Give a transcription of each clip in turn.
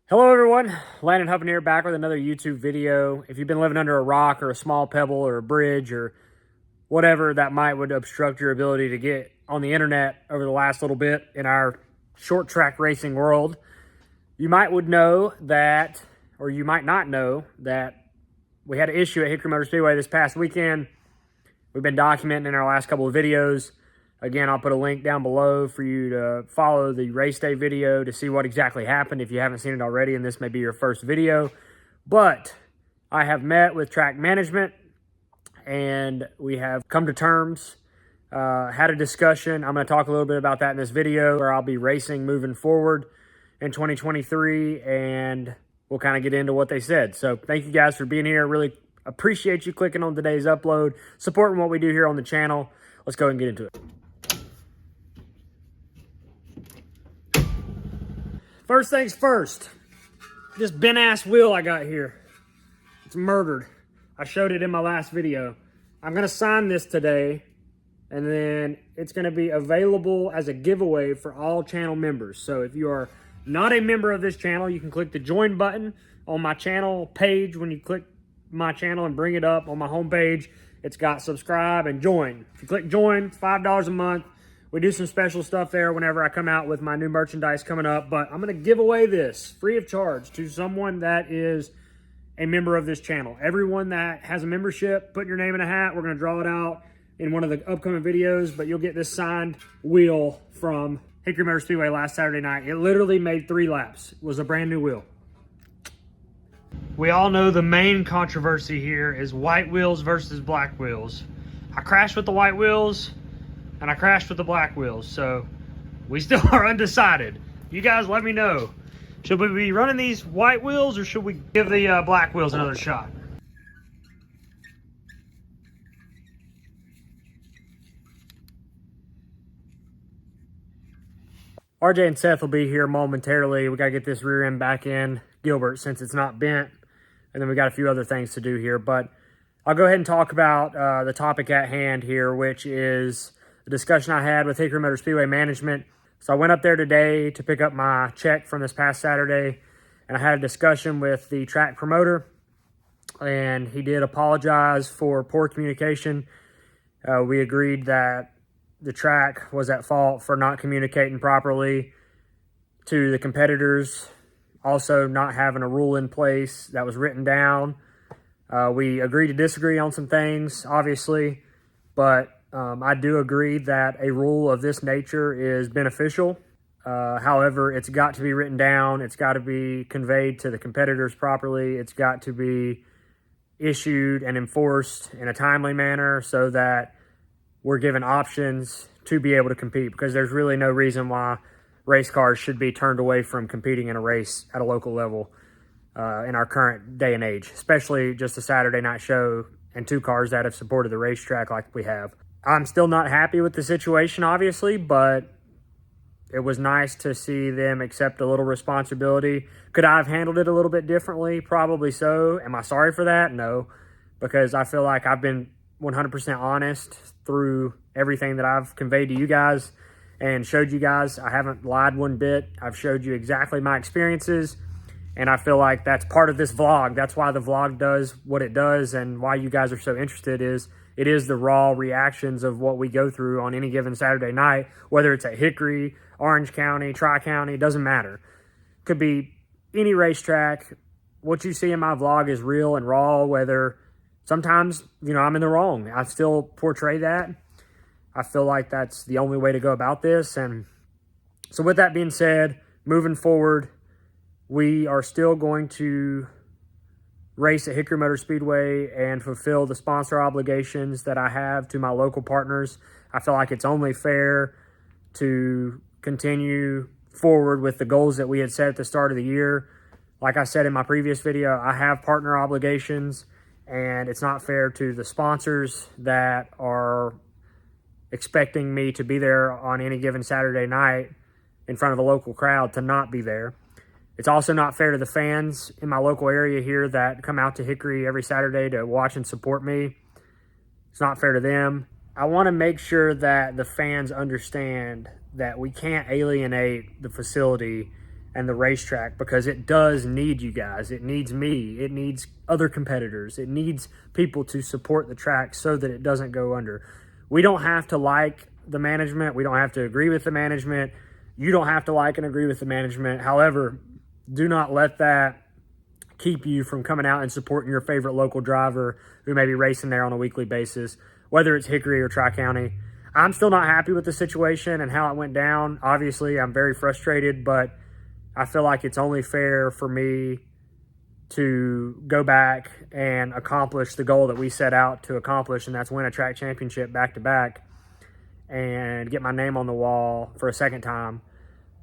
Hello everyone, Landon Huffman here, back with another YouTube video. If you've been living under a rock or a small pebble or a bridge or whatever that would obstruct your ability to get on the internet over the last little bit in our short track racing world, you might know that, or you might not know that we had an issue at Hickory Motor Speedway this past weekend. We've been documenting in our last couple of videos. Again, I'll put a link down below for you to follow the race day video to see what exactly happened if you haven't seen it already, and this may be your first video. But I have met with track management, and we have come to terms, had a discussion. I'm going to talk a little bit about that in this video, where I'll be racing moving forward in 2023, and we'll kind of get into what they said. So thank you guys for being here. Really appreciate you clicking on today's upload, supporting what we do here on the channel. Let's go ahead and get into it. First things first, this bent-ass wheel I got here, it's murdered. I showed it in my last video. I'm gonna sign this today, and then it's gonna be available as a giveaway for all channel members. So if you are not a member of this channel, you can click the join button on my channel page. When you click my channel and bring it up on my homepage, it's got subscribe and join. If you click join, it's $5 a month. We do some special stuff there whenever I come out with my new merchandise coming up, but I'm going to give away this free of charge to someone that is a member of this channel. Everyone that has a membership, put your name in a hat. We're going to draw it out in one of the upcoming videos, but you'll get this signed wheel from Hickory Motor Speedway last Saturday night. It literally made 3 laps. It was a brand new wheel. We all know the main controversy here is white wheels versus black wheels. I crashed with the white wheels, and I crashed with the black wheels, so we still are undecided. You guys let me know. Should we be running these white wheels, or should we give the black wheels another shot? RJ and Seth will be here momentarily. We got to get this rear end back in Gilbert since it's not bent, and then we got a few other things to do here. But I'll go ahead and talk about the topic at hand here, which is the discussion I had with Hickory Motor Speedway management. So I went up there today to pick up my check from this past Saturday, and I had a discussion with the track promoter, and he did apologize for poor communication. We agreed that the track was at fault for not communicating properly to the competitors, also not having a rule in place that was written down. We agreed to disagree on some things, obviously, but I do agree that a rule of this nature is beneficial. However, it's got to be written down. It's got to be conveyed to the competitors properly. It's got to be issued and enforced in a timely manner so that we're given options to be able to compete, because there's really no reason why race cars should be turned away from competing in a race at a local level in our current day and age, especially just a Saturday night show and 2 cars that have supported the racetrack like we have. I'm still not happy with the situation, obviously, but it was nice to see them accept a little responsibility. Could I have handled it a little bit differently? Probably so. Am I sorry for that? No, because I feel like I've been 100% honest through everything that I've conveyed to you guys and showed you guys. I haven't lied one bit. I've showed you exactly my experiences, and I feel like that's part of this vlog. That's why the vlog does what it does, and why you guys are so interested is it is the raw reactions of what we go through on any given Saturday night, whether it's at Hickory, Orange County, Tri-County, it doesn't matter. Could be any racetrack. What you see in my vlog is real and raw, whether sometimes, I'm in the wrong. I still portray that. I feel like that's the only way to go about this. And so with that being said, moving forward, we are still going to race at Hickory Motor Speedway and fulfill the sponsor obligations that I have to my local partners. I feel like it's only fair to continue forward with the goals that we had set at the start of the year. Like I said in my previous video, I have partner obligations, and it's not fair to the sponsors that are expecting me to be there on any given Saturday night in front of a local crowd to not be there. It's also not fair to the fans in my local area here that come out to Hickory every Saturday to watch and support me. It's not fair to them. I want to make sure that the fans understand that we can't alienate the facility and the racetrack, because it does need you guys. It needs me. It needs other competitors. It needs people to support the track so that it doesn't go under. We don't have to like the management. We don't have to agree with the management. You don't have to like and agree with the management. However, do not let that keep you from coming out and supporting your favorite local driver who may be racing there on a weekly basis, whether it's Hickory or Tri-County. I'm still not happy with the situation and how it went down. Obviously, I'm very frustrated, but I feel like it's only fair for me to go back and accomplish the goal that we set out to accomplish, and that's win a track championship back-to-back and get my name on the wall for a second time.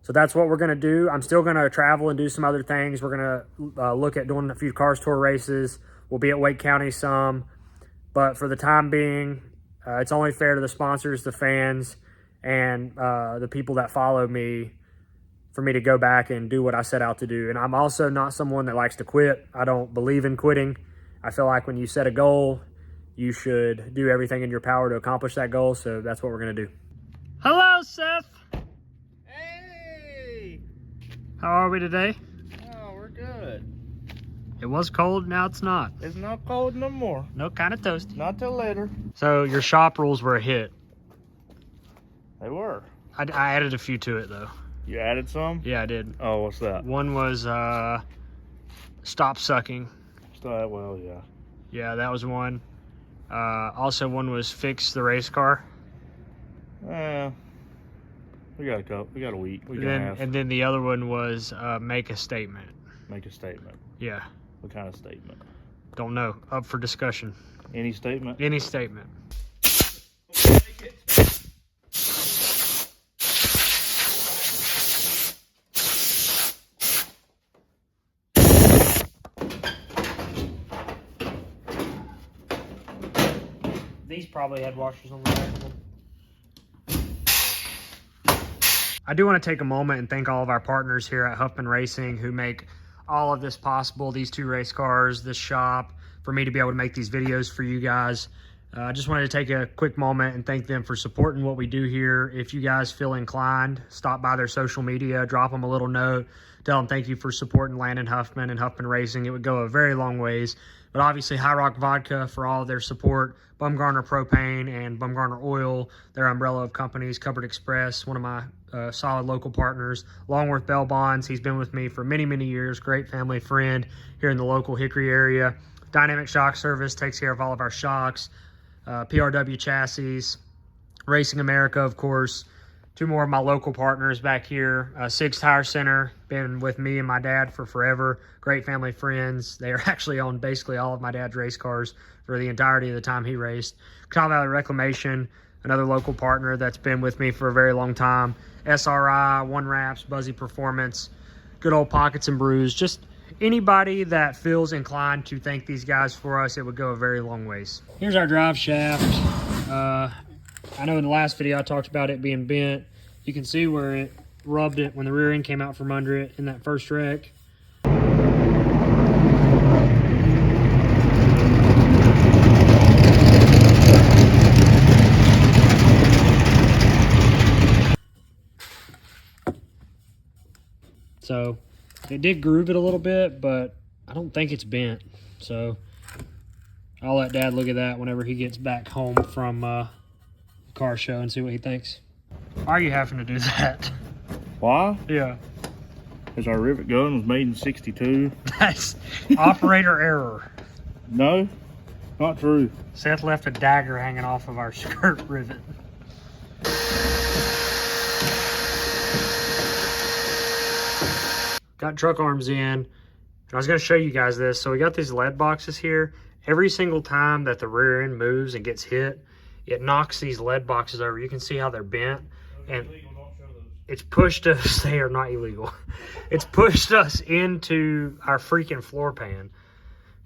So that's what we're going to do. I'm still going to travel and do some other things. We're going to look at doing a few Cars Tour races. We'll be at Wake County some. But for the time being, it's only fair to the sponsors, the fans, and the people that follow me for me to go back and do what I set out to do. And I'm also not someone that likes to quit. I don't believe in quitting. I feel like when you set a goal, you should do everything in your power to accomplish that goal. So that's what we're going to do. Hello, Seth. Hey! How are we today? Oh, we're good. It was cold, now it's not. It's not cold no more. No, kind of toasty. Not till later. So your shop rules were a hit. They were. I added a few to it, though. You added some? Yeah, I did. Oh, what's that? One was stop sucking. Well, yeah. Yeah, that was one. Also, one was fix the race car. We got a week. And then the other one was make a statement. Make a statement. Yeah. What kind of statement? Don't know. Up for discussion. Any statement? Any statement. These probably had washers on the back of them. I do want to take a moment and thank all of our partners here at Huffman Racing who make all of this possible, these two race cars, this shop, for me to be able to make these videos for you guys. I just wanted to take a quick moment and thank them for supporting what we do here. If you guys feel inclined, stop by their social media, drop them a little note, tell them thank you for supporting Landon Huffman and Huffman Racing. It would go a very long ways. But obviously, High Rock Vodka for all of their support, Bumgarner Propane and Bumgarner Oil, their umbrella of companies, Cupboard Express, one of my solid local partners, Longworth Bell Bonds. He's been with me for many, many years. Great family friend here in the local Hickory area. Dynamic Shock Service takes care of all of our shocks. PRW Chassis, Racing America, of course. Two more of my local partners back here. Six Tire Center, been with me and my dad for forever. Great family friends. They are actually on basically all of my dad's race cars for the entirety of the time he raced. Cow Valley Reclamation, another local partner that's been with me for a very long time. SRI, One Wraps, Buzzy Performance, good old Pockets and Brews. Just anybody that feels inclined to thank these guys for us, it would go a very long ways. Here's our drive shaft. I know in the last video I talked about it being bent. You can see where it rubbed it when the rear end came out from under it in that first wreck. So it did groove it a little bit, but I don't think it's bent. So I'll let Dad look at that whenever he gets back home from the car show and see what he thinks. Why are you having to do that? Why? Yeah. Because our Rivet Gun was made in '62. That's operator error. No, not true. Seth left a dagger hanging off of our skirt rivet. Got truck arms in, and I was going to show you guys this. So we got these lead boxes here. Every single time that the rear end moves and gets hit, it knocks these lead boxes over. You can see how they're bent, and it's pushed us. They are not illegal. It's pushed us into our freaking floor pan.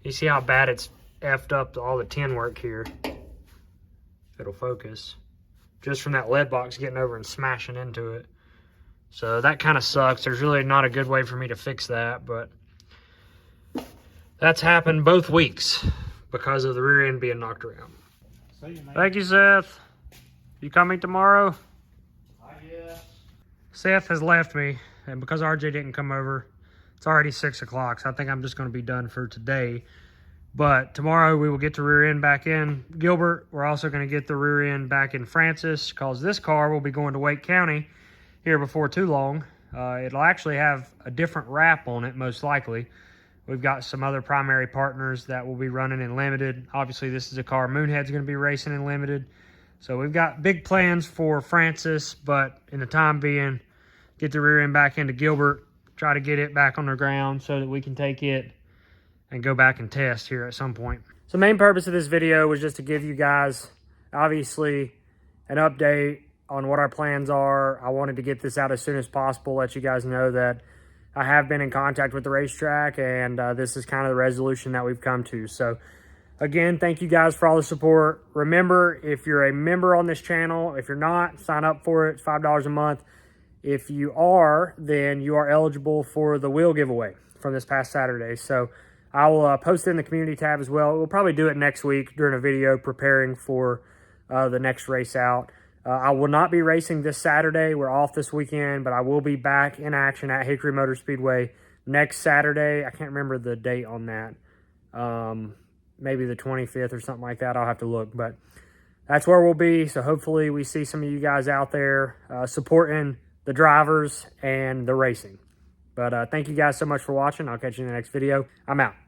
You see how bad it's effed up all the tin work here. It'll focus just from that lead box getting over and smashing into it. So that kind of sucks. There's really not a good way for me to fix that, but that's happened both weeks because of the rear end being knocked around. Thank you, Seth. You coming tomorrow? I guess. Seth has left me. and because RJ didn't come over, it's already 6 o'clock, so I think I'm just going to be done for today. But tomorrow we will get the rear end back in Gilbert. We're also going to get the rear end back in Francis, because this car will be going to Wake County here before too long. It'll actually have a different wrap on it, most likely. We've got some other primary partners that will be running in limited. Obviously, this is a car Moonhead's going to be racing in limited. So we've got big plans for Francis, but in the time being, get the rear end back into Gilbert, try to get it back on the ground so that we can take it and go back and test here at some point. So the main purpose of this video was just to give you guys, obviously, an update on what our plans are. I wanted to get this out as soon as possible, let you guys know that I have been in contact with the racetrack, and this is kind of the resolution that we've come to. So again, thank you guys for all the support. Remember, if you're a member on this channel, if you're not, sign up for it. It's $5 a month. If you are, then you are eligible for the wheel giveaway from this past Saturday. So I will post it in the community tab as well. We'll probably do it next week during a video preparing for the next race out. I will not be racing this Saturday. We're off this weekend, but I will be back in action at Hickory Motor Speedway next Saturday. I can't remember the date on that. Maybe the 25th or something like that. I'll have to look, but that's where we'll be. So hopefully we see some of you guys out there supporting the drivers and the racing. But thank you guys so much for watching. I'll catch you in the next video. I'm out.